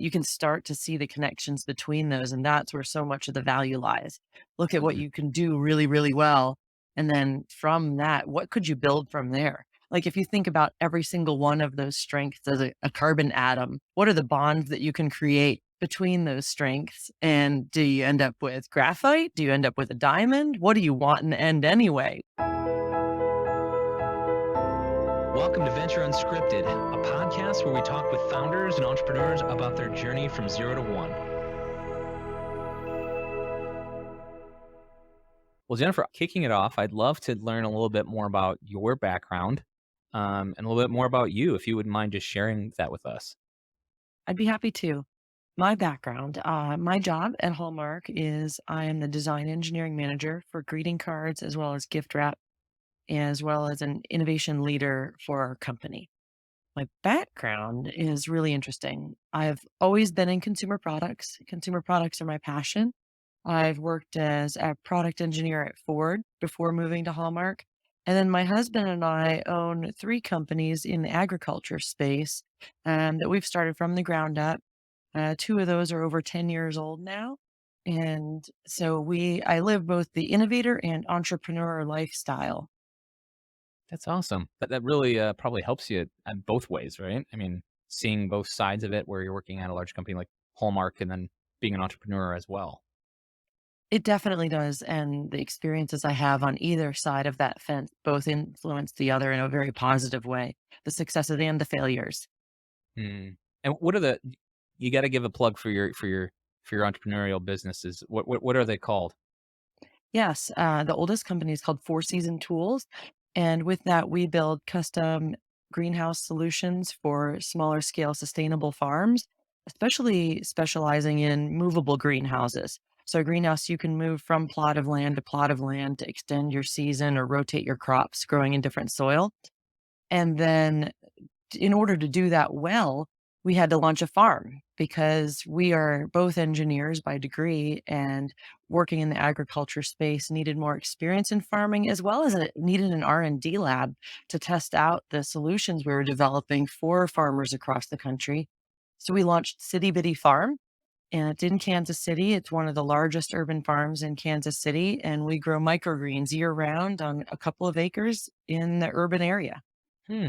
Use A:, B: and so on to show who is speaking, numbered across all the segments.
A: you can start to see the connections between those. And that's where so much of the value lies. Look at what
B: Hmm.
A: you can do really, really well. And then from that, what could you build from there? Like if you think about every single one of those strengths as a carbon atom, what are the bonds that you can create between those strengths? And do you end up with graphite? Do you end up with a diamond? What do you want in the end anyway?
B: Welcome to Venture Unscripted, a podcast where we talk with founders and entrepreneurs about their journey from 0 to 1. Well, Jennifer, kicking it off, I'd love to learn a little bit more about your background and a little bit more about you, if you wouldn't mind just sharing that with us.
A: I'd be happy to. My background, my job at Hallmark is I am the design engineering manager for greeting cards as well as gift wrap, as well as an innovation leader for our company. My background is really interesting. I've always been in consumer products. Consumer products are my passion. I've worked as a product engineer at Ford before moving to Hallmark. And then my husband and I own three companies in the agriculture space that we've started from the ground up. Two of those are over 10 years old now. And so I live both the innovator and entrepreneur lifestyle.
B: That's awesome. That really probably helps you in both ways, right? I mean, seeing both sides of it where you're working at a large company like Hallmark and then being an entrepreneur as well.
A: It definitely does. And the experiences I have on either side of that fence both influence the other in a very positive way, the successes and the failures.
B: Hmm. And what are you got to give a plug for your entrepreneurial businesses. What are they called?
A: Yes, the oldest company is called Four Season Tools, and with that, we build custom greenhouse solutions for smaller scale sustainable farms, especially specializing in movable greenhouses. So, a greenhouse you can move from plot of land to plot of land to extend your season or rotate your crops growing in different soil. And then in order to do that well, we had to launch a farm because we are both engineers by degree and working in the agriculture space needed more experience in farming as well as it needed an R&D lab to test out the solutions we were developing for farmers across the country. So we launched City Bitty Farm and it's in Kansas City. It's one of the largest urban farms in Kansas City and we grow microgreens year round on a couple of acres in the urban area.
B: Hmm.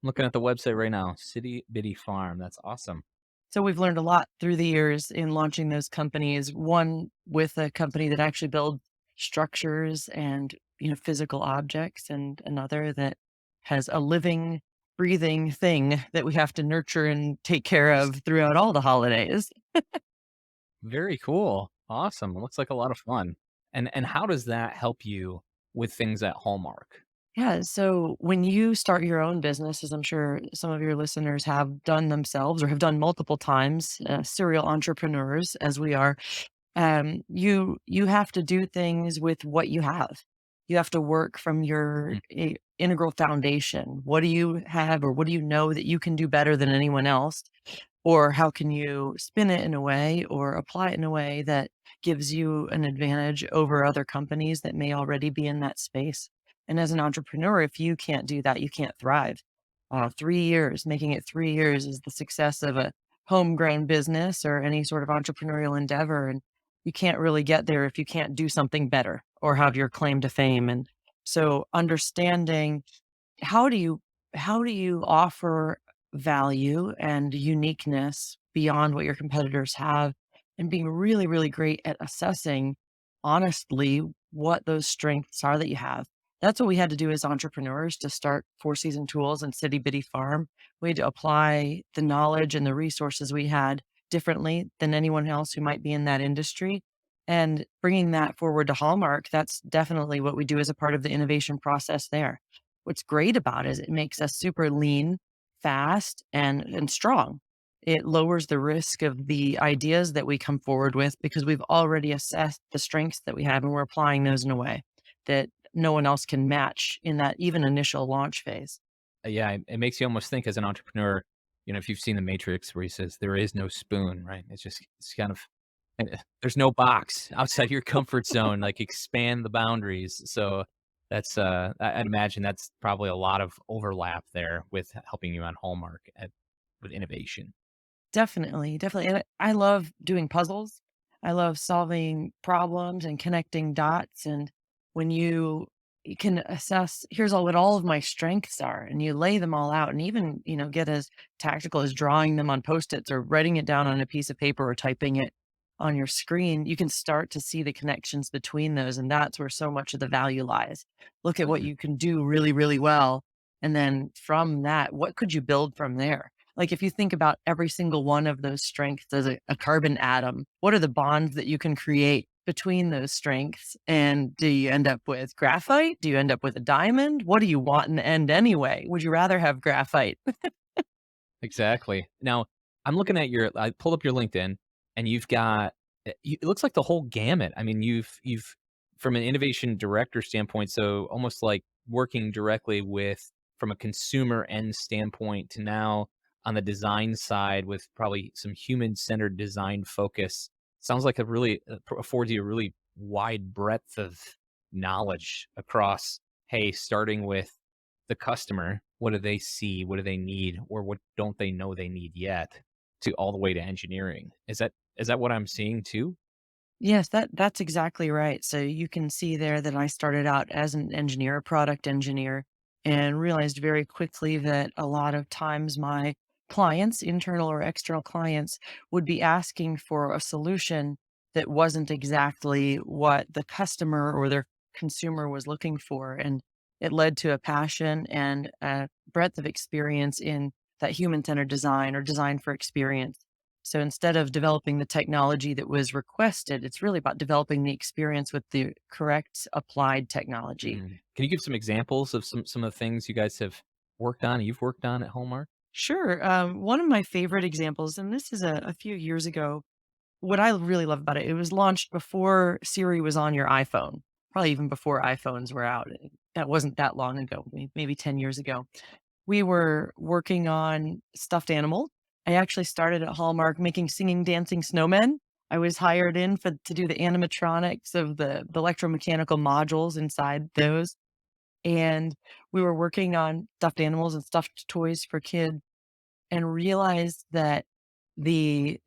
B: Looking at the website right now, City Bitty Farm. That's awesome.
A: So we've learned a lot through the years in launching those companies, one with a company that actually builds structures and, physical objects, and another that has a living, breathing thing that we have to nurture and take care of throughout all the holidays.
B: Very cool. Awesome. Looks like a lot of fun. And how does that help you with things at Hallmark?
A: Yeah, so when you start your own business, as I'm sure some of your listeners have done themselves or have done multiple times, serial entrepreneurs as we are, you have to do things with what you have. You have to work from your
B: Mm.
A: integral foundation. What do you have, or what do you know that you can do better than anyone else? Or how can you spin it in a way or apply it in a way that gives you an advantage over other companies that may already be in that space? And as an entrepreneur, if you can't do that, you can't thrive. 3 years, making it 3 years is the success of a homegrown business or any sort of entrepreneurial endeavor. And you can't really get there if you can't do something better or have your claim to fame. And so understanding how do you how do you offer value and uniqueness beyond what your competitors have and being really, really great at assessing honestly what those strengths are that you have. That's what we had to do as entrepreneurs to start Four Season Tools and City Bitty Farm. We had to apply the knowledge and the resources we had differently than anyone else who might be in that industry. And bringing that forward to Hallmark, that's definitely what we do as a part of the innovation process there. What's great about it is it makes us super lean, fast, and strong. It lowers the risk of the ideas that we come forward with because we've already assessed the strengths that we have and we're applying those in a way that no one else can match in that even initial launch phase.
B: Yeah, it makes you almost think as an entrepreneur, if you've seen The Matrix where he says there is no spoon, right? It's kind of there's no box outside your comfort zone, like expand the boundaries. So that's I'd imagine that's probably a lot of overlap there with helping you on Hallmark with innovation.
A: Definitely, definitely, and I love doing puzzles. I love solving problems and connecting dots, and when you can assess, "Here's all what all of my strengths are," and you lay them all out and even, get as tactical as drawing them on Post-its or writing it down on a piece of paper or typing it on your screen, you can start to see the connections between those, and that's where so much of the value lies. Look at what
B: Mm,
A: you can do really, really well, and then from that, what could you build from there? Like, if you think about every single one of those strengths as a carbon atom, what are the bonds that you can create between those strengths? And do you end up with graphite? Do you end up with a diamond? What do you want in the end anyway? Would you rather have graphite?
B: exactly. Now, I'm looking at I pulled up your LinkedIn, and you've got it looks like the whole gamut. I mean, you've from an innovation director standpoint, so almost like working directly with from a consumer end standpoint to now on the design side with probably some human-centered design focus. Sounds like a really affords you a really wide breadth of knowledge across, hey, starting with the customer, what do they see? What do they need? Or what don't they know they need yet? To all the way to engineering. Is that what I'm seeing too?
A: Yes, that's exactly right. So you can see there that I started out as an engineer, a product engineer, and realized very quickly that a lot of times my clients, internal or external clients, would be asking for a solution that wasn't exactly what the customer or their consumer was looking for. And it led to a passion and a breadth of experience in that human-centered design or design for experience. So instead of developing the technology that was requested, it's really about developing the experience with the correct applied technology.
B: Mm. Can you give some examples of some of the things you guys have you've worked on at Hallmark?
A: Sure. One of my favorite examples, and this is a few years ago, what I really love about it, it was launched before Siri was on your iPhone, probably even before iPhones were out. That wasn't that long ago, maybe 10 years ago. We were working on stuffed animals. I actually started at Hallmark making singing, dancing snowmen. I was hired in to do the animatronics of the electromechanical modules inside those, and we were working on stuffed animals and stuffed toys for kids and realized that the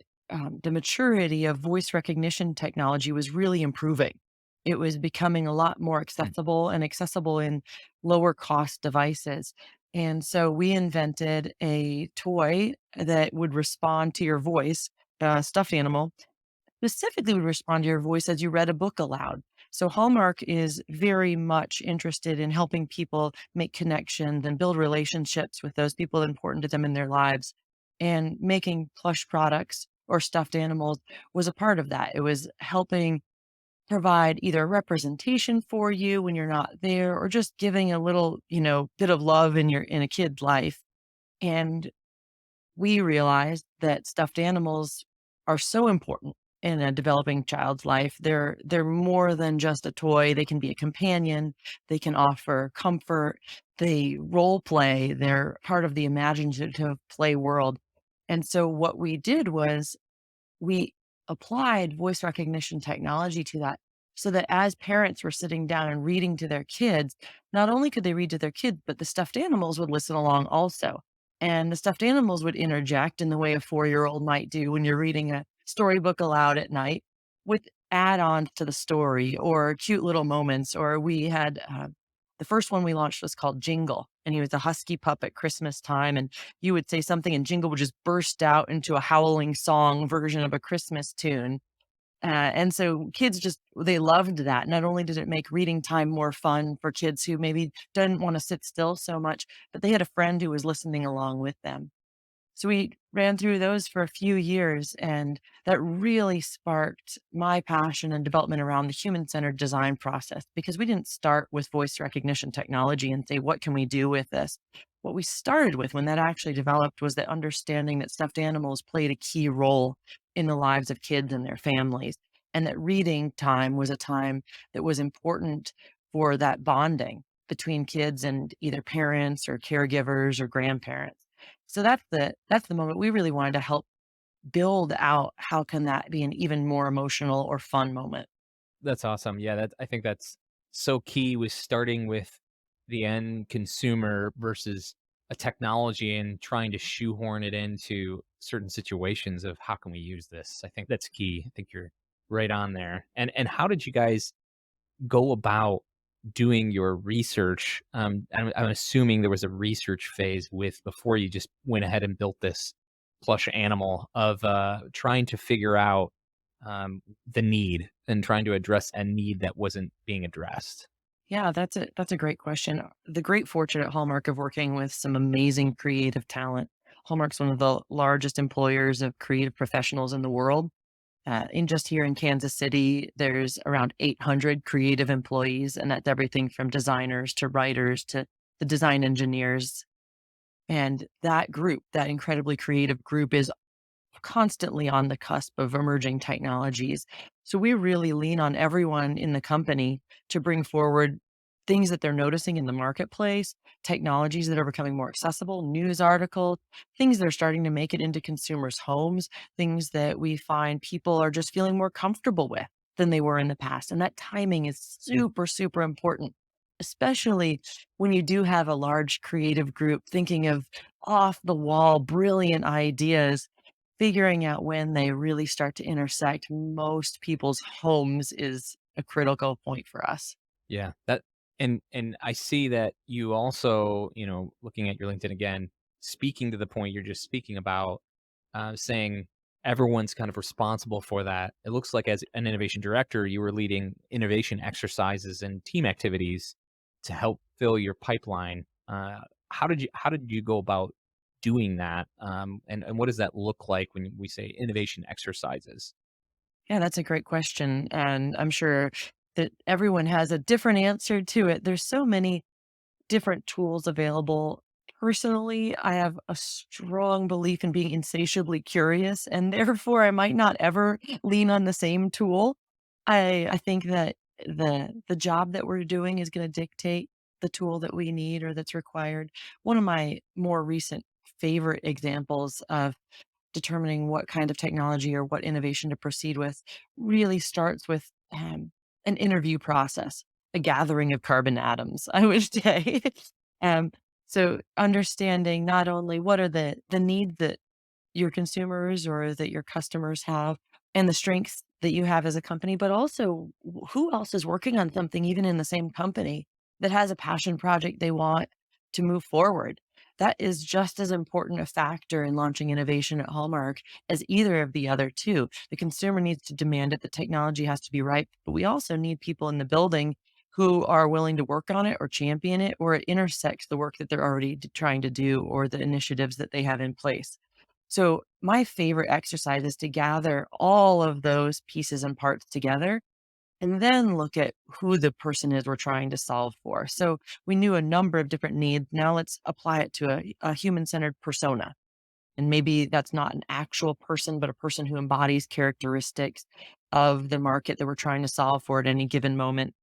A: maturity of voice recognition technology was really improving. It was becoming a lot more
B: Mm,
A: accessible and accessible in lower cost devices. And so we invented a toy that would respond to your voice, a stuffed animal, specifically would respond to your voice as you read a book aloud. So Hallmark is very much interested in helping people make connections and build relationships with those people important to them in their lives. And making plush products or stuffed animals was a part of that. It was helping provide either representation for you when you're not there or just giving a little, bit of love in a kid's life. And we realized that stuffed animals are so important in a developing child's life. They're more than just a toy. They can be a companion. They can offer comfort. They role play. They're part of the imaginative play world. And so what we did was we applied voice recognition technology to that so that as parents were sitting down and reading to their kids, not only could they read to their kids, but the stuffed animals would listen along also. And the stuffed animals would interject in the way a 4-year-old might do when you're reading a storybook aloud at night with add-ons to the story or cute little moments. Or we had the first one we launched was called Jingle, and he was a husky pup at Christmas time. And you would say something and Jingle would just burst out into a howling song version of a Christmas tune. And so kids just they loved that. Not only did it make reading time more fun for kids who maybe didn't want to sit still so much, but they had a friend who was listening along with them. So we ran through those for a few years, and that really sparked my passion and development around the human-centered design process because we didn't start with voice recognition technology and say, what can we do with this? What we started with when that actually developed was the understanding that stuffed animals played a key role in the lives of kids and their families, and that reading time was a time that was important for that bonding between kids and either parents or caregivers or grandparents. So that's the moment we really wanted to help build out how can that be an even more emotional or fun moment.
B: that's awesome. Yeah, I think that's so key with starting with the end consumer versus a technology and trying to shoehorn it into certain situations of how can we use this. I think that's key. I think you're right on there. And how did you guys go about doing your research? I'm assuming there was a research phase with before you just went ahead and built this plush animal of trying to figure out the need and trying to address a need that wasn't being addressed.
A: Yeah, that's a great question. The great fortune at Hallmark of working with some amazing creative talent. Hallmark's one of the largest employers of creative professionals in the world. In just here in Kansas City, there's around 800 creative employees, and that's everything from designers to writers to the design engineers. And that group, that incredibly creative group, is constantly on the cusp of emerging technologies. So we really lean on everyone in the company to bring forward things that they're noticing in the marketplace, technologies that are becoming more accessible, news articles, things that are starting to make it into consumers' homes, things that we find people are just feeling more comfortable with than they were in the past. And that timing is super, super important, especially when you do have a large creative group thinking of off the wall, brilliant ideas. Figuring out when they really start to intersect most people's homes is a critical point for us.
B: Yeah, that and I see that you also, looking at your LinkedIn again, speaking to the point you're just speaking about, saying everyone's kind of responsible for that. It looks like as an innovation director, you were leading innovation exercises and team activities to help fill your pipeline. How did you go about doing that? And what does that look like when we say innovation exercises?
A: Yeah, that's a great question, and I'm sure that everyone has a different answer to it. There's so many different tools available. Personally, I have a strong belief in being insatiably curious, and therefore I might not ever lean on the same tool. I think that the job that we're doing is going to dictate the tool that we need or that's required. One of my more recent favorite examples of determining what kind of technology or what innovation to proceed with really starts with an interview process, a gathering of carbon atoms, I would say. um, so understanding not only what are the needs that your consumers or that your customers have and the strengths that you have as a company, but also who else is working on something even in the same company that has a passion project they want to move forward. That is just as important a factor in launching innovation at Hallmark as either of the other two. The consumer needs to demand it, the technology has to be right, but we also need people in the building who are willing to work on it or champion it, or it intersects the work that they're already trying to do or the initiatives that they have in place. So my favorite exercise is to gather all of those pieces and parts together and then look at who the person is we're trying to solve for. So we knew a number of different needs. Now let's apply it to a human centered persona. And maybe that's not an actual person, but a person who embodies characteristics of the market that we're trying to solve for at any given moment.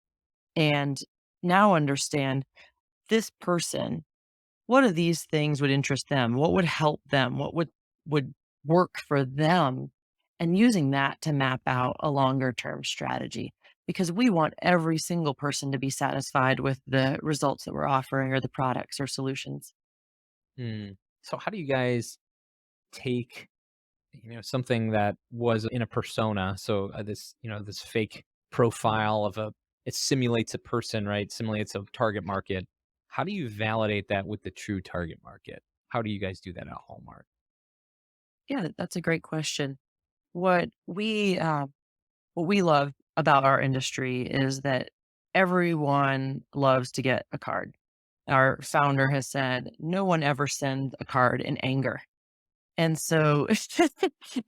A: And now understand this person, what of these things would interest them? What would help them? What would work for them? And using that to map out a longer term strategy because we want every single person to be satisfied with the results that we're offering or the products or solutions.
B: Hmm. So how do you guys take something that was in a persona, so this fake profile of a it simulates a person, right? Simulates a target market. How do you validate that with the true target market? How do you guys do that at Hallmark?
A: Yeah, that's a great question. What we uh, what we love about our industry is that everyone loves to get a card. Our founder has said, "No one ever sends a card in anger." And so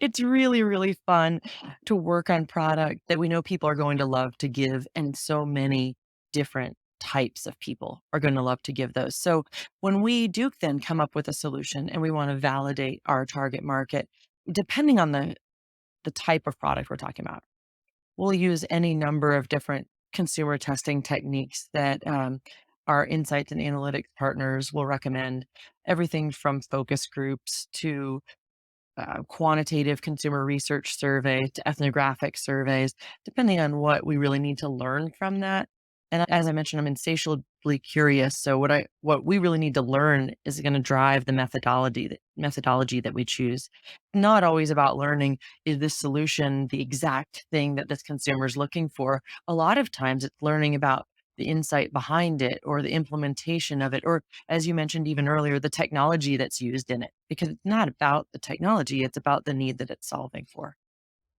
A: it's really, really fun to work on product that we know people are going to love to give, and so many different types of people are going to love to give those. So when we do then come up with a solution and we want to validate our target market, depending on the type of product we're talking about, we'll use any number of different consumer testing techniques that our insights and analytics partners will recommend. Everything from focus groups to quantitative consumer research surveys to ethnographic surveys, depending on what we really need to learn from that. And as I mentioned, I'm insatiably curious. So what we really need to learn is going to drive the methodology that we choose. Not always about learning, is this solution the exact thing that this consumer is looking for? A lot of times it's learning about the insight behind it or the implementation of it, or as you mentioned even earlier, the technology that's used in it. Because it's not about the technology, it's about the need that it's solving for.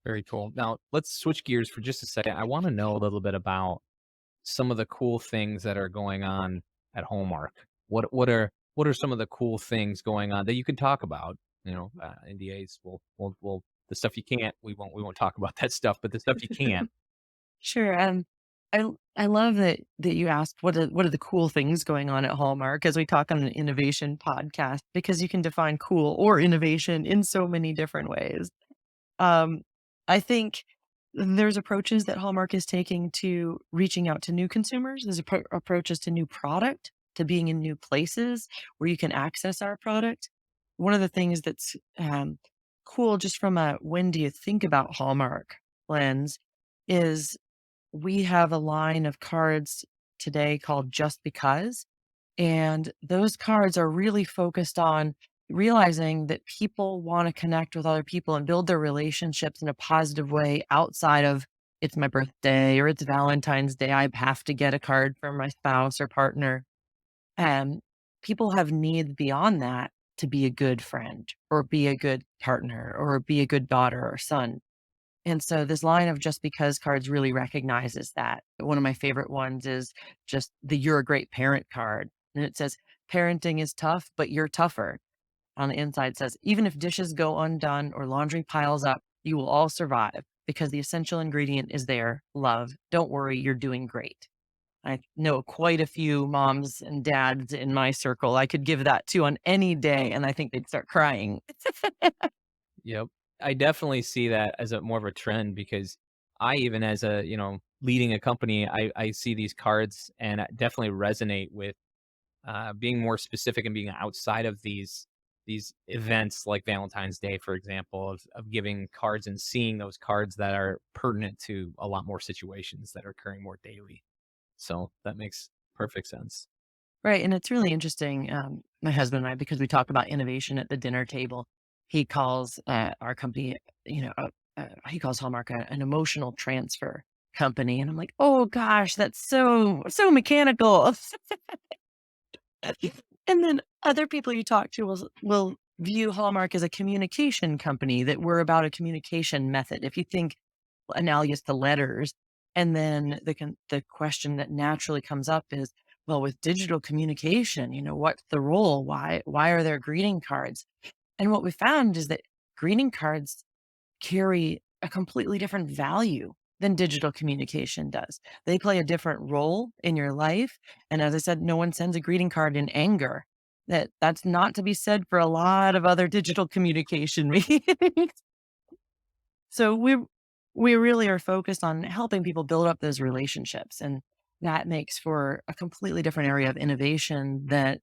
B: Very cool. Now, let's switch gears for just a second. I wanna know a little bit about some of the cool things that are going on at Hallmark. What are some of the cool things going on that you can talk about? NDAs, we'll the stuff you can't, we won't talk about that stuff, but the stuff you can.
A: Sure. I love that you asked what are the cool things going on at Hallmark as we talk on an innovation podcast because you can define cool or innovation in so many different ways. Um, I think there's approaches that Hallmark is taking to reaching out to new consumers. There's approaches to new product, to being in new places where you can access our product. One of the things that's cool, just from a when do you think about Hallmark lens, is we have a line of cards today called Just Because. And those cards are really focused on realizing that people want to connect with other people and build their relationships in a positive way outside of it's my birthday or it's Valentine's Day. I have to get a card from my spouse or partner. And people have needs beyond that to be a good friend or be a good partner or be a good daughter or son. And so this line of just because cards really recognizes that. One of my favorite ones is just the you're a great parent card. And it says, parenting is tough, but you're tougher. On the inside it says, even if dishes go undone or laundry piles up, you will all survive because the essential ingredient is there, love. Don't worry, you're doing great. I know quite a few moms and dads in my circle I could give that to on any day, and I think they'd start crying.
B: Yep. I definitely see that as a more of a trend because I even as a, leading a company, I see these cards and I definitely resonate with being more specific and being outside of these events like Valentine's Day, for example, of giving cards and seeing those cards that are pertinent to a lot more situations that are occurring more daily. So that makes perfect sense.
A: Right, and it's really interesting, my husband and I, because we talk about innovation at the dinner table, he calls, our company, he calls Hallmark an emotional transfer company, and I'm like, "Oh gosh, that's so mechanical." And then other people you talk to will view Hallmark as a communication company, that we're about a communication method. If you think analogous to letters, and then the question that naturally comes up is, well, with digital communication, what's the role? Why are there greeting cards? And what we found is that greeting cards carry a completely different value than digital communication does. They play a different role in your life. And as I said, no one sends a greeting card in anger. That's not to be said for a lot of other digital communication means. So we really are focused on helping people build up those relationships, and that makes for a completely different area of innovation that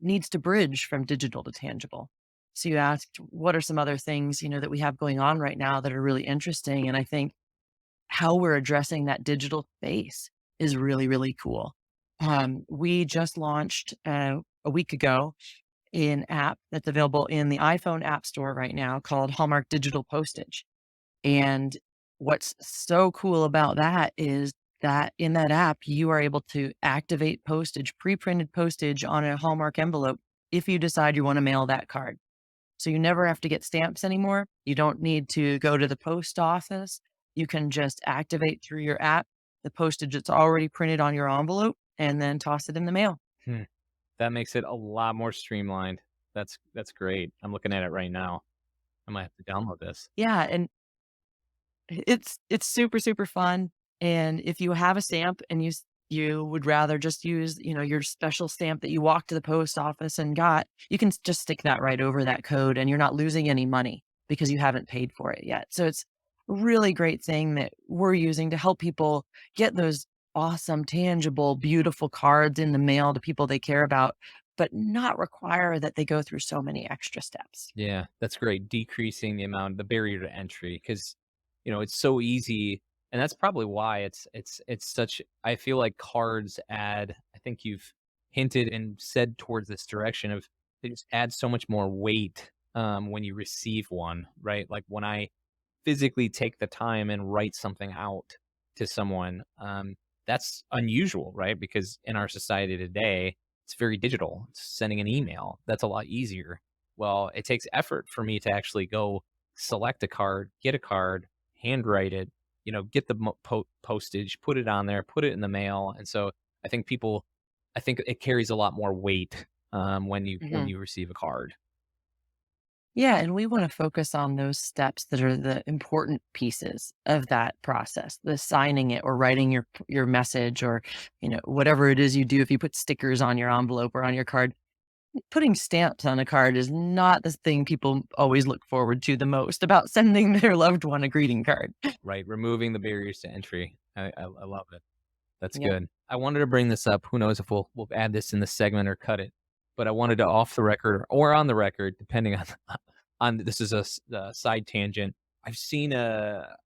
A: needs to bridge from digital to tangible. So you asked, what are some other things, that we have going on right now that are really interesting? And I think how we're addressing that digital space is really, really cool. We just launched a week ago an app that's available in the iPhone App Store right now called Hallmark Digital Postage. And what's so cool about that is that in that app, you are able to activate postage, pre-printed postage on a Hallmark envelope if you decide you want to mail that card. So you never have to get stamps anymore. You don't need to go to the post office. You can just activate through your app the postage that's already printed on your envelope and then toss it in the mail.
B: Hmm. That makes it a lot more streamlined. That's great. I'm looking at it right now. I might have to download this.
A: Yeah, and it's super, super fun, and if you have a stamp and you would rather just use, your special stamp that you walked to the post office and got, you can just stick that right over that code, and you're not losing any money because you haven't paid for it yet. So it's a really great thing that we're using to help people get those awesome, tangible, beautiful cards in the mail to people they care about, but not require that they go through so many extra steps.
B: Yeah, that's great. Decreasing the barrier to entry because, it's so easy. And that's probably why it's such I feel like cards add I think you've hinted and said towards this direction of they just add so much more weight, when you receive one, right? Like, when I physically take the time and write something out to someone, that's unusual, right? Because in our society today, it's very digital. It's sending an email. That's a lot easier. Well, it takes effort for me to actually go select a card, get a card, handwrite it, get the postage, put it on there, put it in the mail. And so I think people, I think it carries a lot more weight, when
A: Mhm.
B: you receive a card.
A: Yeah, and we wanna focus on those steps that are the important pieces of that process, the signing it or writing your message or, whatever it is you do if you put stickers on your envelope or on your card. Putting stamps on a card is not the thing people always look forward to the most about sending their loved one a greeting card.
B: Right, removing the barriers to entry. I love it. That's
A: Yep.
B: good. I wanted to bring this up. Who knows if we'll add this in the segment or cut it, but I wanted to off the record or on the record, depending on on this is a side tangent. I've seen a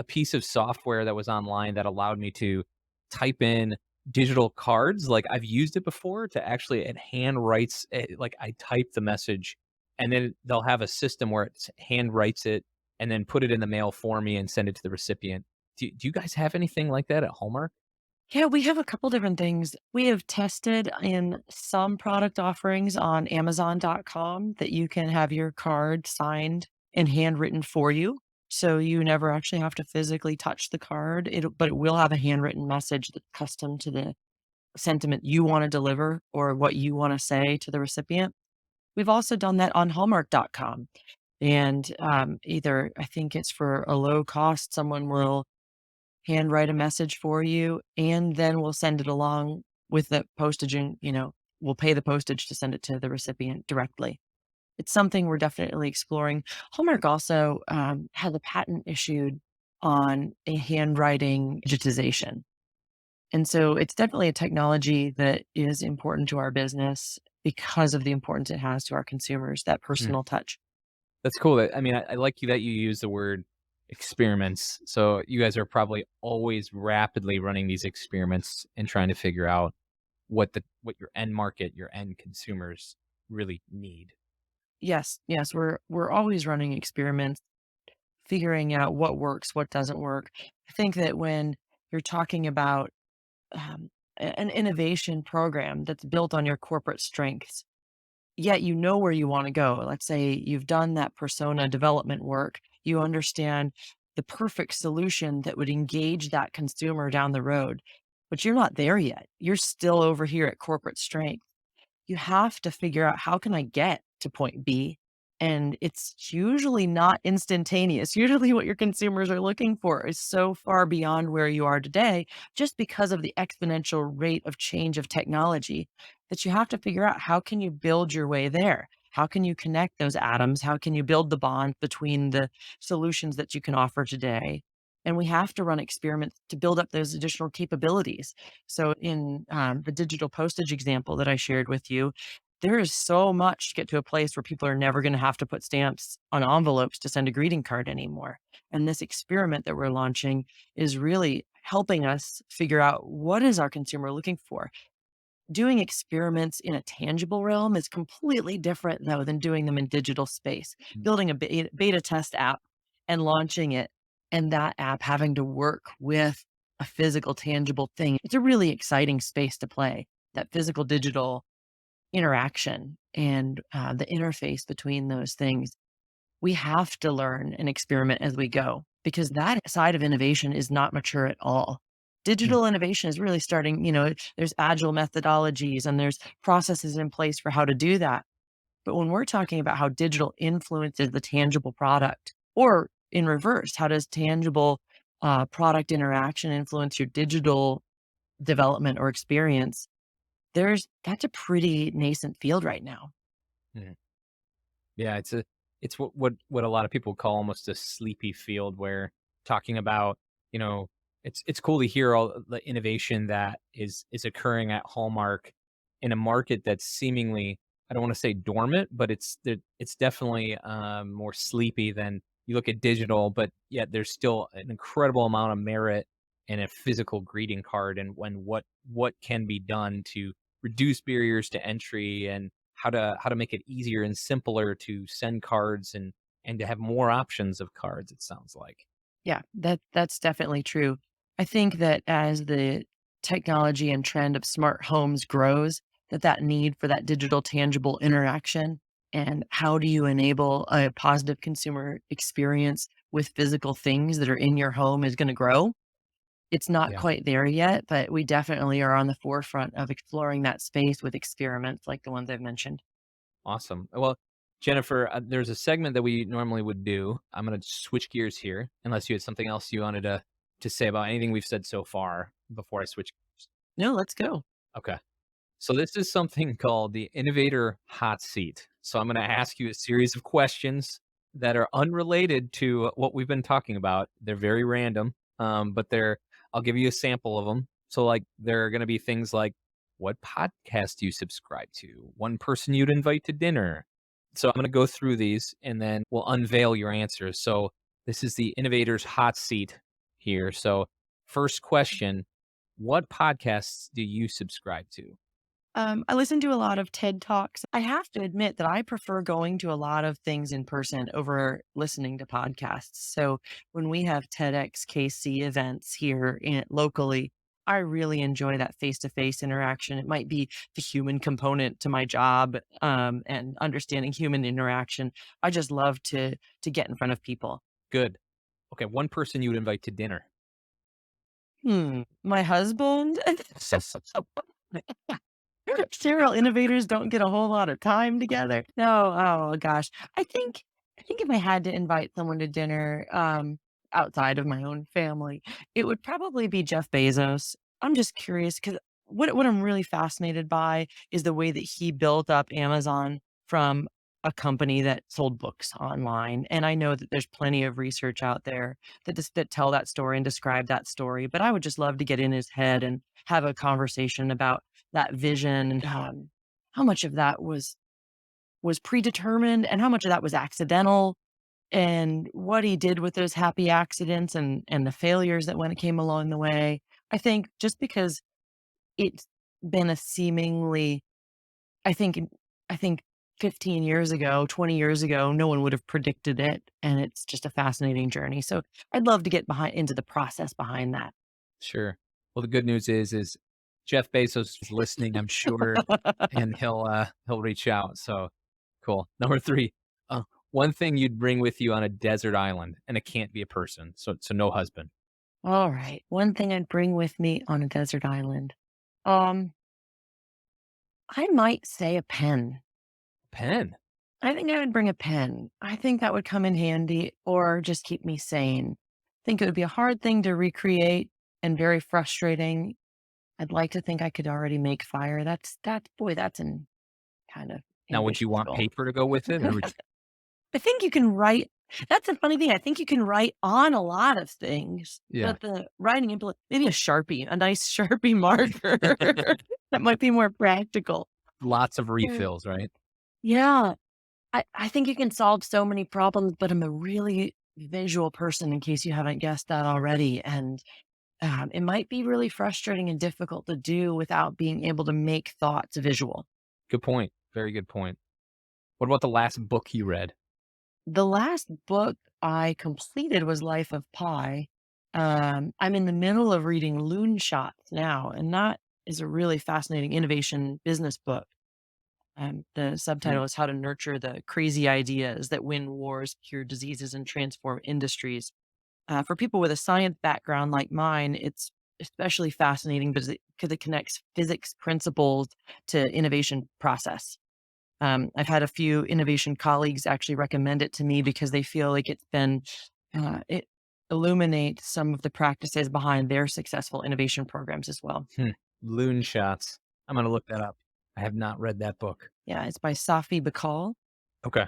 B: piece of software that was online that allowed me to type in digital cards. Like, I've used it before to actually it hand writes it, like I type the message, and then they'll have a system where it hand writes it and then put it in the mail for me and send it to the recipient. Do you guys have anything like that at Hallmark?
A: Yeah, we have a couple different things. We have tested in some product offerings on Amazon.com that you can have your card signed and handwritten for you. So you never actually have to physically touch the card. But it will have a handwritten message that's custom to the sentiment you want to deliver or what you want to say to the recipient. We've also done that on Hallmark.com. And either I think it's for a low cost, someone will handwrite a message for you, and then we'll send it along with the postage and, we'll pay the postage to send it to the recipient directly. It's something we're definitely exploring. Hallmark also has a patent issued on a handwriting digitization. And so it's definitely a technology that is important to our business because of the importance it has to our consumers, that
B: Mm,
A: personal touch.
B: that's cool. I mean, I like you that you use the word experiments. So you guys are probably always rapidly running these experiments and trying to figure out what your end market, your end consumers really need.
A: Yes, yes, we're always running experiments figuring out what works, what doesn't work. I think that when you're talking about an innovation program that's built on your corporate strengths, yet you know where you want to go. Let's say you've done that persona development work, you understand the perfect solution that would engage that consumer down the road, but you're not there yet. You're still over here at corporate strength. You have to figure out how can I get to point B? And it's usually not instantaneous. Usually what your consumers are looking for is so far beyond where you are today, just because of the exponential rate of change of technology that you have to figure out how can you build your way there? How can you connect those atoms? How can you build the bond between the solutions that you can offer today? And we have to run experiments to build up those additional capabilities. So in the digital postage example that I shared with you, there is so much to get to a place where people are never going to have to put stamps on envelopes to send a greeting card anymore. And this experiment that we're launching is really helping us figure out what is our consumer looking for. Doing experiments in a tangible realm is completely different, though, than doing them in digital space.
B: Mm,
A: Building a beta test app and launching it, and that app having to work with a physical, tangible thing. It's a really exciting space to play. That physical digital interaction and the interface between those things. We have to learn and experiment as we go because that side of innovation is not mature at all.
B: mm,
A: Digital innovation is really starting, there's agile methodologies and there's processes in place for how to do that. But when we're talking about how digital influences the tangible product, or in reverse, how does tangible product interaction influence your digital development or experience? That's a pretty nascent field right now.
B: mm. Yeah, it's what a lot of people call almost a sleepy field where talking about, you know, it's cool to hear all the innovation that is occurring at Hallmark in a market that's seemingly, I don't want to say dormant, but it's definitely more sleepy than you look at digital, but yet there's still an incredible amount of merit in a physical greeting card, and what can be done to reduce barriers to entry, and how to make it easier and simpler to send cards, and to have more options of cards, it sounds like.
A: Yeah, that's definitely true. I think that as the technology and trend of smart homes grows, that need for that digital tangible interaction and how do you enable a positive consumer experience with physical things that are in your home is gonna grow. It's not
B: Yeah.
A: quite there yet, but we definitely are on the forefront of exploring that space with experiments like the ones I've mentioned.
B: Awesome. Well, Jennifer, there's a segment that we normally would do. I'm going to switch gears here, unless you had something else you wanted to say about anything we've said so far before I switch gears.
A: No, let's go.
B: Okay. So this is something called the Innovator Hot Seat. So I'm going to ask you a series of questions that are unrelated to what we've been talking about. They're very random, but I'll give you a sample of them. So like there are going to be things like, what podcast do you subscribe to? One person you'd invite to dinner. So I'm going to go through these and then we'll unveil your answers. So this is the Innovator's Hot Seat here. So first question, what podcasts do you subscribe to?
A: I listen to a lot of TED Talks. I have to admit that I prefer going to a lot of things in person over listening to podcasts. So when we have TEDx KC events here locally, I really enjoy that face to face interaction. It might be the human component to my job and understanding human interaction. I just love to get in front of people.
B: Good. Okay, one person you would invite to dinner.
A: My husband. Serial innovators don't get a whole lot of time together. No, oh gosh. I think if I had to invite someone to dinner, outside of my own family, it would probably be Jeff Bezos. I'm just curious because what I'm really fascinated by is the way that he built up Amazon from a company that sold books online. And I know that there's plenty of research out there that tell that story and describe that story. But I would just love to get in his head and have a conversation about that vision and how much of that was predetermined and how much of that was accidental and what he did with those happy accidents and the failures that when it came along the way. I think just because it's been a seemingly I think I think 15 years ago, 20 years ago, no one would have predicted it, and it's just a fascinating journey. So I'd love to get behind into the process behind that.
B: Sure. Well, the good news is Jeff Bezos is listening, I'm sure, and he'll reach out. So cool. Number 3, one thing you'd bring with you on a desert island, and it can't be a person. So no husband.
A: All right. One thing I'd bring with me on a desert island. Um, I might say a pen.
B: Pen.
A: I think I would bring a pen. I think that would come in handy or just keep me sane. I think it would be a hard thing to recreate and very frustrating. I'd like to think I could already make fire. That's an kind of
B: Now, would you
A: ambitious
B: want
A: goal.
B: paper to go with it, or would you?
A: I think you can write. That's a funny thing. I think you can write on a lot of things,
B: Yeah.
A: but the writing maybe a Sharpie, a nice Sharpie marker that might be more practical.
B: Lots of
A: Mm.
B: refills, right?
A: Yeah. I think you can solve so many problems, but I'm a really visual person in case you haven't guessed that already. And it might be really frustrating and difficult to do without being able to make thoughts visual.
B: Good point. Very good point. What about the last book you read?
A: The last book I completed was Life of Pi. I'm in the middle of reading Loon Shots now, and that is a really fascinating innovation business book. The
B: Mm,
A: subtitle is How to Nurture the Crazy Ideas That Win Wars, Cure Diseases, and Transform Industries. For people with a science background like mine, it's especially fascinating because it connects physics principles to innovation process. I've had a few innovation colleagues actually recommend it to me because they feel like it illuminates some of the practices behind their successful innovation programs as well.
B: hmm. Loon Shots. I'm gonna look that up. I have not read that book.
A: Yeah, it's by Safi Bakal.
B: Okay.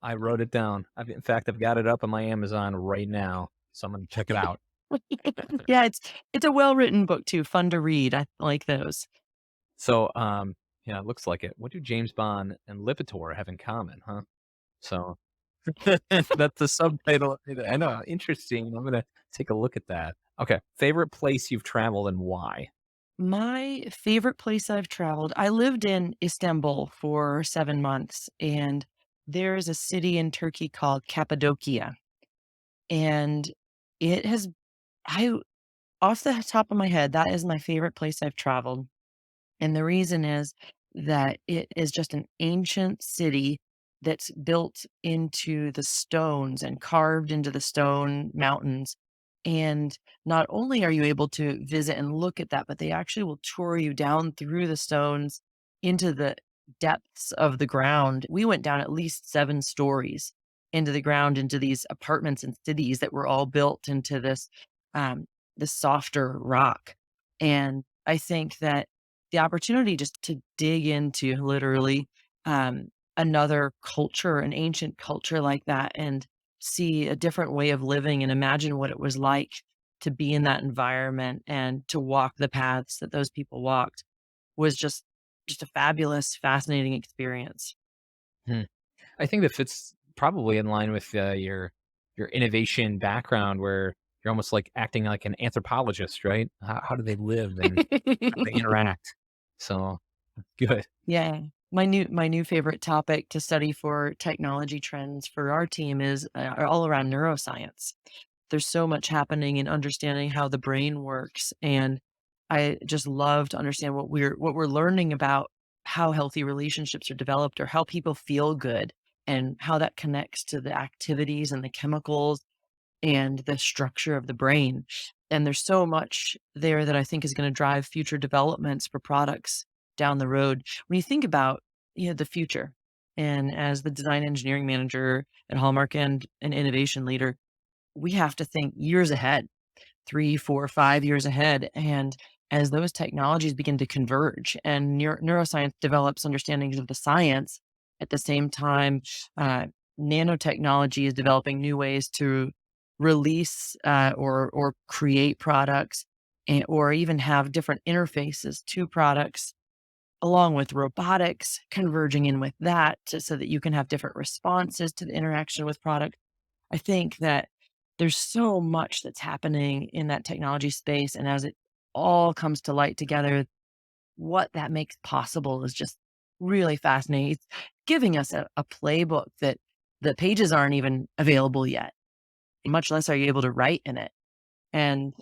B: I wrote it down. In fact, I've got it up on my Amazon right now, so I'm gonna check it out.
A: Yeah, it's a well-written book too, fun to read. I like those.
B: So, yeah, it looks like it. What do James Bond and Lipitor have in common, huh? So, That's the subtitle. I know, interesting. I'm gonna take a look at that. Okay, favorite place you've traveled and why?
A: My favorite place I've traveled, I lived in Istanbul for 7 months, and there is a city in Turkey called Cappadocia, and it has I off the top of my head, that is my favorite place I've traveled. And the reason is that it is just an ancient city that's built into the stones and carved into the stone mountains. And not only are you able to visit and look at that, but they actually will tour you down through the stones into the depths of the ground. We went down at least 7 stories into the ground, into these apartments and cities that were all built into um, this softer rock. And I think that the opportunity just to dig into literally, another culture, an ancient culture like that, and see a different way of living and imagine what it was like to be in that environment and to walk the paths that those people walked was just a fabulous, fascinating experience.
B: Hmm. I think that fits probably in line with, your innovation background where you're almost, like, acting like an anthropologist, right? How do they live and how do they interact? So, good.
A: Yeah. My new favorite topic to study for technology trends for our team is, all around neuroscience. There's so much happening in understanding how the brain works, and I just love to understand what we're learning about how healthy relationships are developed or how people feel good and how that connects to the activities and the chemicals and the structure of the brain. And there's so much there that I think is going to drive future developments for products down the road. When you think about, the future, and as the design engineering manager at Hallmark and an innovation leader, we have to think years ahead, 3, 4, 5 years ahead. And as those technologies begin to converge and neuroscience develops understandings of the science, at the same time, uh, nanotechnology is developing new ways to release or create products or even have different interfaces to products, along with robotics converging in with that so that you can have different responses to the interaction with product. I think that there's so much that's happening in that technology space, and as it all comes to light together, what that makes possible is just really fascinating. It's giving us a playbook that the pages aren't even available yet, much less are you able to write in it. And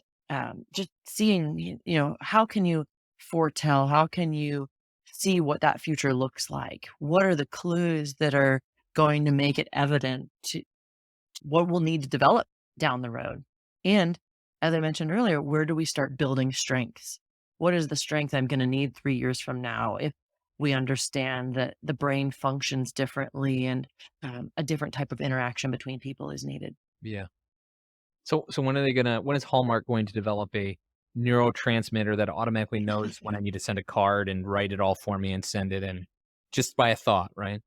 A: just seeing, how can you foretell? How can you see what that future looks like? What are the clues that are going to make it evident to what we'll need to develop down the road? And as I mentioned earlier, where do we start building strengths? What is the strength I'm going to need 3 years from now if we understand that the brain functions differently and a different type of interaction between people is needed?
B: Yeah. So when is Hallmark going to develop a neurotransmitter that automatically knows when I need to send a card and write it all for me and send it in just by a thought, right?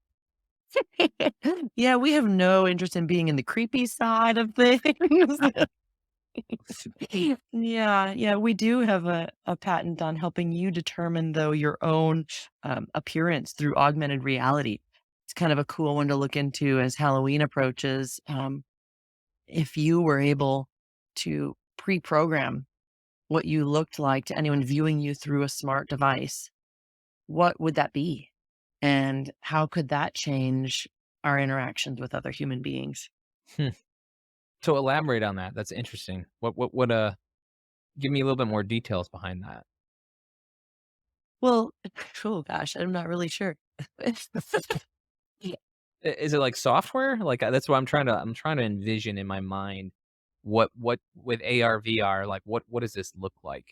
A: Yeah, we have no interest in being in the creepy side of things. Yeah, yeah, we do have a patent on helping you determine, though, your own, appearance through augmented reality. It's kind of a cool one to look into as Halloween approaches. If you were able to pre-program what you looked like to anyone viewing you through a smart device, what would that be? And how could that change our interactions with other human beings?
B: Hmm. So elaborate on that. That's interesting. What give me a little bit more details behind that.
A: Well, oh gosh, I'm not really sure. Yeah.
B: Is it like software? Like, that's what I'm trying to envision in my mind what with AR, VR, like, what does this look like?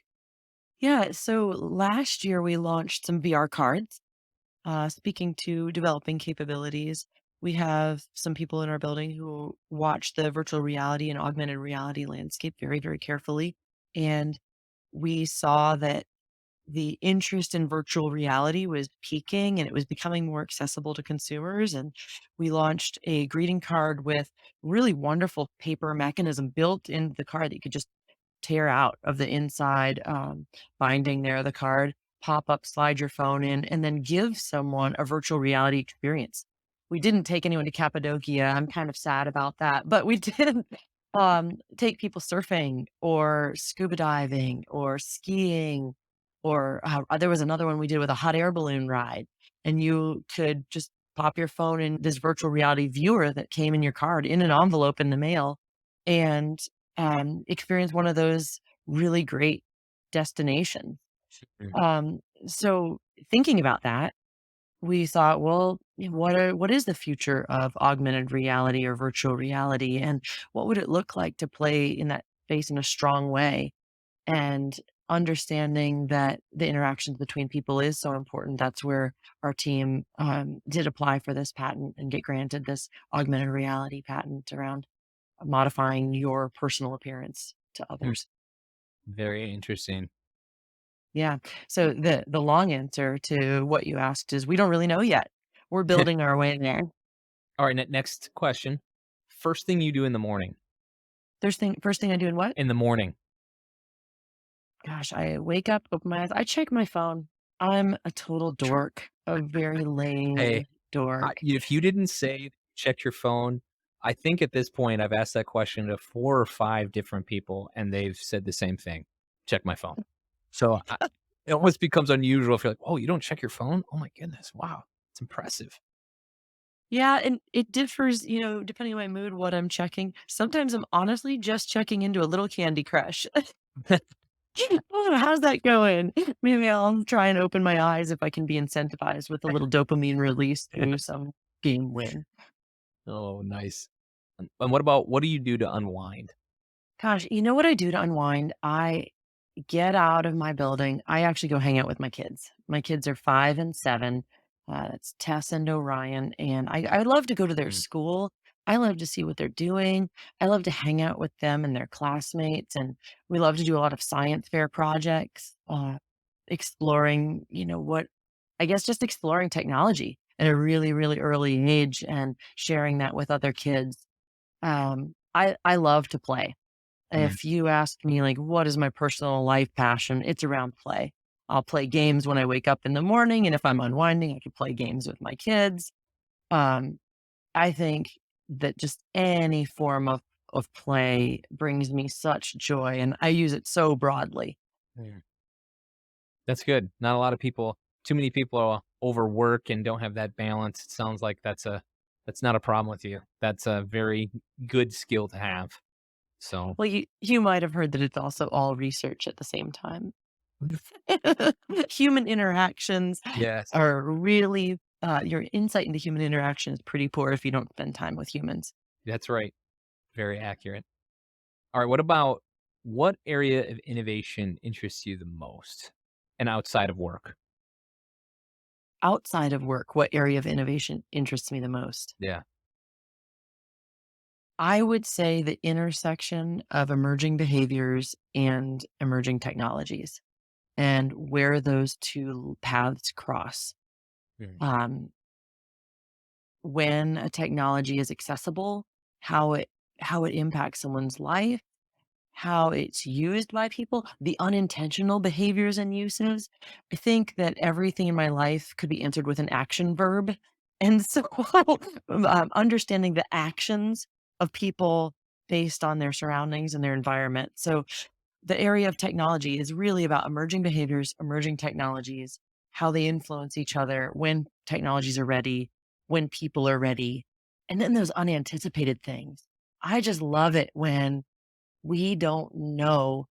A: Yeah, so last year we launched some VR cards. Speaking to developing capabilities, we have some people in our building who watch the virtual reality and augmented reality landscape very, very carefully. And we saw that the interest in virtual reality was peaking and it was becoming more accessible to consumers. And we launched a greeting card with really wonderful paper mechanism built into the card that you could just tear out of the inside binding there of the card, pop up, slide your phone in, and then give someone a virtual reality experience. We didn't take anyone to Cappadocia. I'm kind of sad about that, but we did take people surfing or scuba diving or skiing, or there was another one we did with a hot air balloon ride, and you could just pop your phone in this virtual reality viewer that came in your card in an envelope in the mail, and experience one of those really great destinations.
B: Mm.
A: So thinking about that, we thought, well, what is the future of augmented reality or virtual reality, and what would it look like to play in that space in a strong way? And understanding that the interactions between people is so important. That's where our team did apply for this patent and get granted this augmented reality patent around modifying your personal appearance to
B: Mm.
A: others.
B: Very interesting.
A: Yeah. So the long answer to what you asked is we don't really know yet. We're building our way there.
B: All right, next question. First thing you do in the morning.
A: First thing I do in what?
B: In the morning.
A: Gosh, I wake up, open my eyes, I check my phone. I'm a total dork, a very
B: Hey,
A: lazy dork.
B: if you didn't say check your phone, I think at this point I've asked that question to 4 or 5 different people, and they've said the same thing. Check my phone. So it almost becomes unusual if you're like, "Oh, you don't check your phone? Oh my goodness, wow, it's impressive."
A: Yeah, and it differs, depending on my mood, what I'm checking. Sometimes I'm honestly just checking into a little Candy Crush. Oh, how's that going? Maybe I'll try and open my eyes if I can be incentivized with a little dopamine release through some game win.
B: Oh, nice. And what do you do to unwind?
A: Gosh, you know what I do to unwind? I get out of my building. I actually go hang out with my kids. My kids are 5 and 7. That's Tess and Orion, and I love to go to their
B: Mm,
A: school. I love to see what they're doing. I love to hang out with them and their classmates, and we love to do a lot of science fair projects, exploring, what I guess just exploring technology at a really, really early age and sharing that with other kids. I love to play.
B: mm,
A: If you ask me, like, what is my personal life passion? It's around play. I'll play games when I wake up in the morning, and if I'm unwinding, I could play games with my kids. Um, I think that just any form of play brings me such joy, and I use it so broadly.
B: mm. That's good. Not a lot of people too many people overwork and don't have that balance. It sounds like that's not a problem with you. That's a very good skill to have. So,
A: Well, you might have heard that it's also all research at the same time. Human interactions
B: yes,
A: are really your insight into human interaction is pretty poor if you don't spend time with humans.
B: that's right. Very accurate. All right, what about what area of innovation interests you the most and outside of work?
A: Outside of work, what area of innovation interests me the most?
B: Yeah.
A: I would say the intersection of emerging behaviors and emerging technologies and where those two paths cross.
B: Mm,
A: Um, when a technology is accessible, how it impacts someone's life, how it's used by people, the unintentional behaviors and uses. I think that everything in my life could be answered with an action verb. And so understanding the actions of people based on their surroundings and their environment. So the area of technology is really about emerging behaviors, emerging technologies, how they influence each other, when technologies are ready, when people are ready, and then those unanticipated things. I just love it when we don't know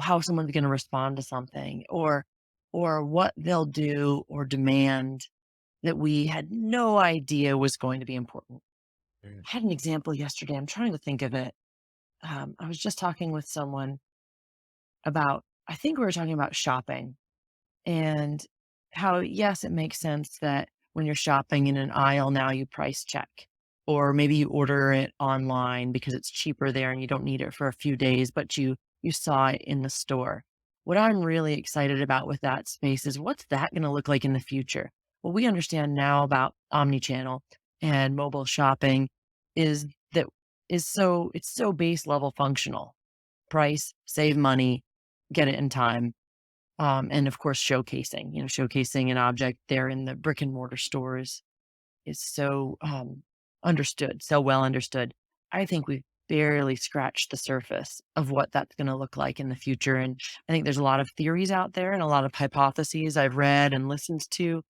A: how someone's gonna respond to something or what they'll do or demand that we had no idea was going to be important.
B: mm,
A: I had an example yesterday, I'm trying to think of it. I was just talking with someone about I think we were talking about shopping and how, yes, it makes sense that when you're shopping in an aisle now you price check, or maybe you order it online because it's cheaper there and you don't need it for a few days, but you saw it in the store. What I'm really excited about with that space is what's that going to look like in the future? What we understand now about omnichannel and mobile shopping is that it's so base level functional. Price, save money, get it in time, and of course, showcasing an object there in the brick and mortar stores is so understood, so well understood. I think we've barely scratched the surface of what that's going to look like in the future. And I think there's a lot of theories out there and a lot of hypotheses I've read and listened to,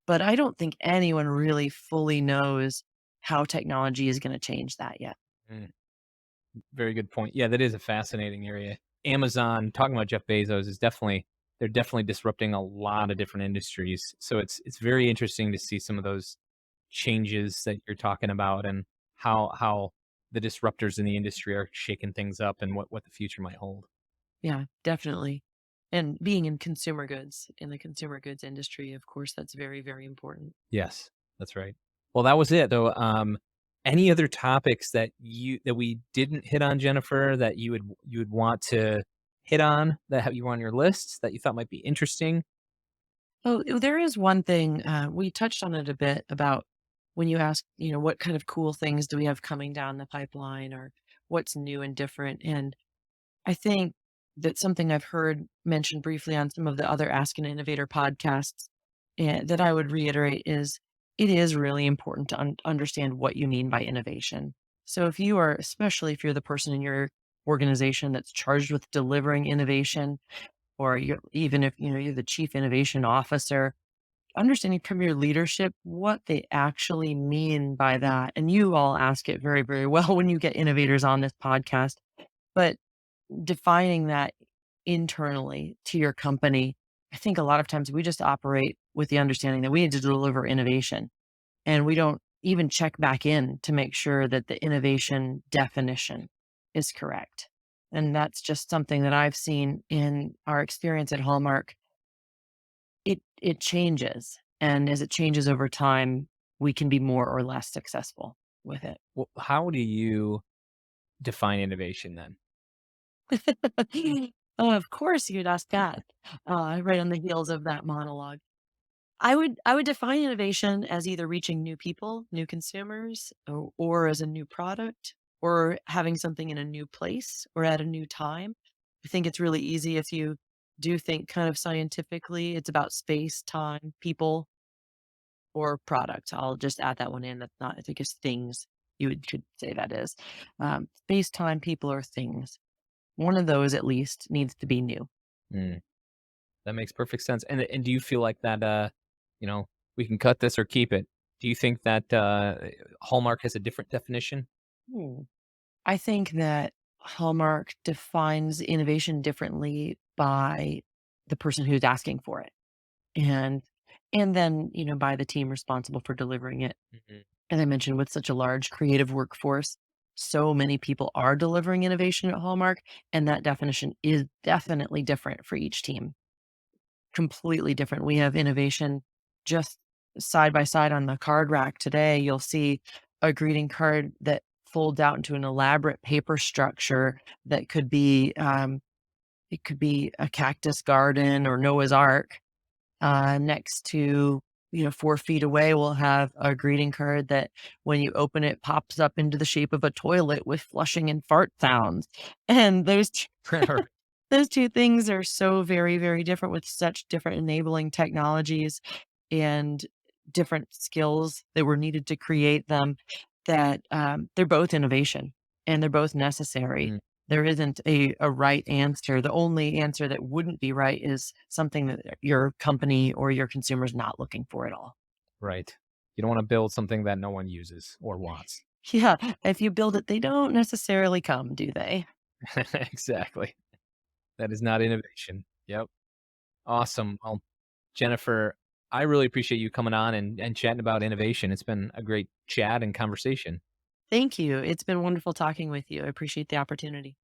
A: but I don't think anyone really fully knows how technology is going to change that yet.
B: Mm, very good point. Yeah, that is a fascinating area. Amazon, talking about Jeff Bezos, is definitely they're definitely disrupting a lot of different industries. So it's very interesting to see some of those changes that you're talking about and how the disruptors in the industry are shaking things up and what the future might hold.
A: Yeah, definitely. And being in consumer goods, in the consumer goods industry, of course, that's very, very important.
B: Yes, that's right. Well, that was it though. Any other topics that we didn't hit on, Jennifer, that you would want to hit on that have you on your list that you thought might be interesting?
A: Oh, there is one thing, we touched on it a bit about when you ask, what kind of cool things do we have coming down the pipeline or what's new and different. And I think that something I've heard mentioned briefly on some of the other Ask an Innovator podcasts that I would reiterate is it is really important to understand what you mean by innovation. So if you are, especially if you're the person in your organization that's charged with delivering innovation, or you're, even if you're the chief innovation officer, understanding from your leadership what they actually mean by that. And you all ask it very, very well when you get innovators on this podcast. But defining that internally to your company, I think a lot of times we just operate with the understanding that we need to deliver innovation, and we don't even check back in to make sure that the innovation definition is correct. And that's just something that I've seen in our experience at Hallmark. It changes, and as it changes over time, we can be more or less successful with it.
B: Well, how do you define innovation then?
A: Oh, of course you'd ask that, right on the heels of that monologue. I would define innovation as either reaching new people, new consumers, or as a new product, or having something in a new place or at a new time. I think it's really easy if you do think kind of scientifically. It's about space, time, people, or product. I'll just add that one in. That's not, I think it's things could say that is. Space, time, people, or things. One of those at least needs to be new.
B: Mm, that makes perfect sense. And do you feel like that you know, we can cut this or keep it? Do you think that Hallmark has a different definition?
A: Hmm. I think that Hallmark defines innovation differently by the person who's asking for it, and then, by the team responsible for delivering it.
B: Mhm.
A: As I mentioned, with such a large creative workforce, so many people are delivering innovation at Hallmark, and that definition is definitely different for each team. Completely different. We have innovation just side by side on the card rack today. You'll see a greeting card that folds out into an elaborate paper structure that could be, it could be a cactus garden or Noah's Ark. Next to, 4 feet away, we'll have a greeting card that when you open it pops up into the shape of a toilet with flushing and fart sounds. And those 2 things are so very, very different with such different enabling technologies and different skills that were needed to create them, that, they're both innovation and they're both necessary.
B: Mm,
A: There isn't a right answer. The only answer that wouldn't be right is something that your company or your consumer's not looking for at all.
B: right. You don't want to build something that no one uses or wants.
A: Yeah, if you build it, they don't necessarily come, do they?
B: Exactly. That is not innovation. Yep. Awesome. Well, Jennifer, I really appreciate you coming on and chatting about innovation. It's been a great chat and conversation.
A: Thank you. It's been wonderful talking with you. I appreciate the opportunity.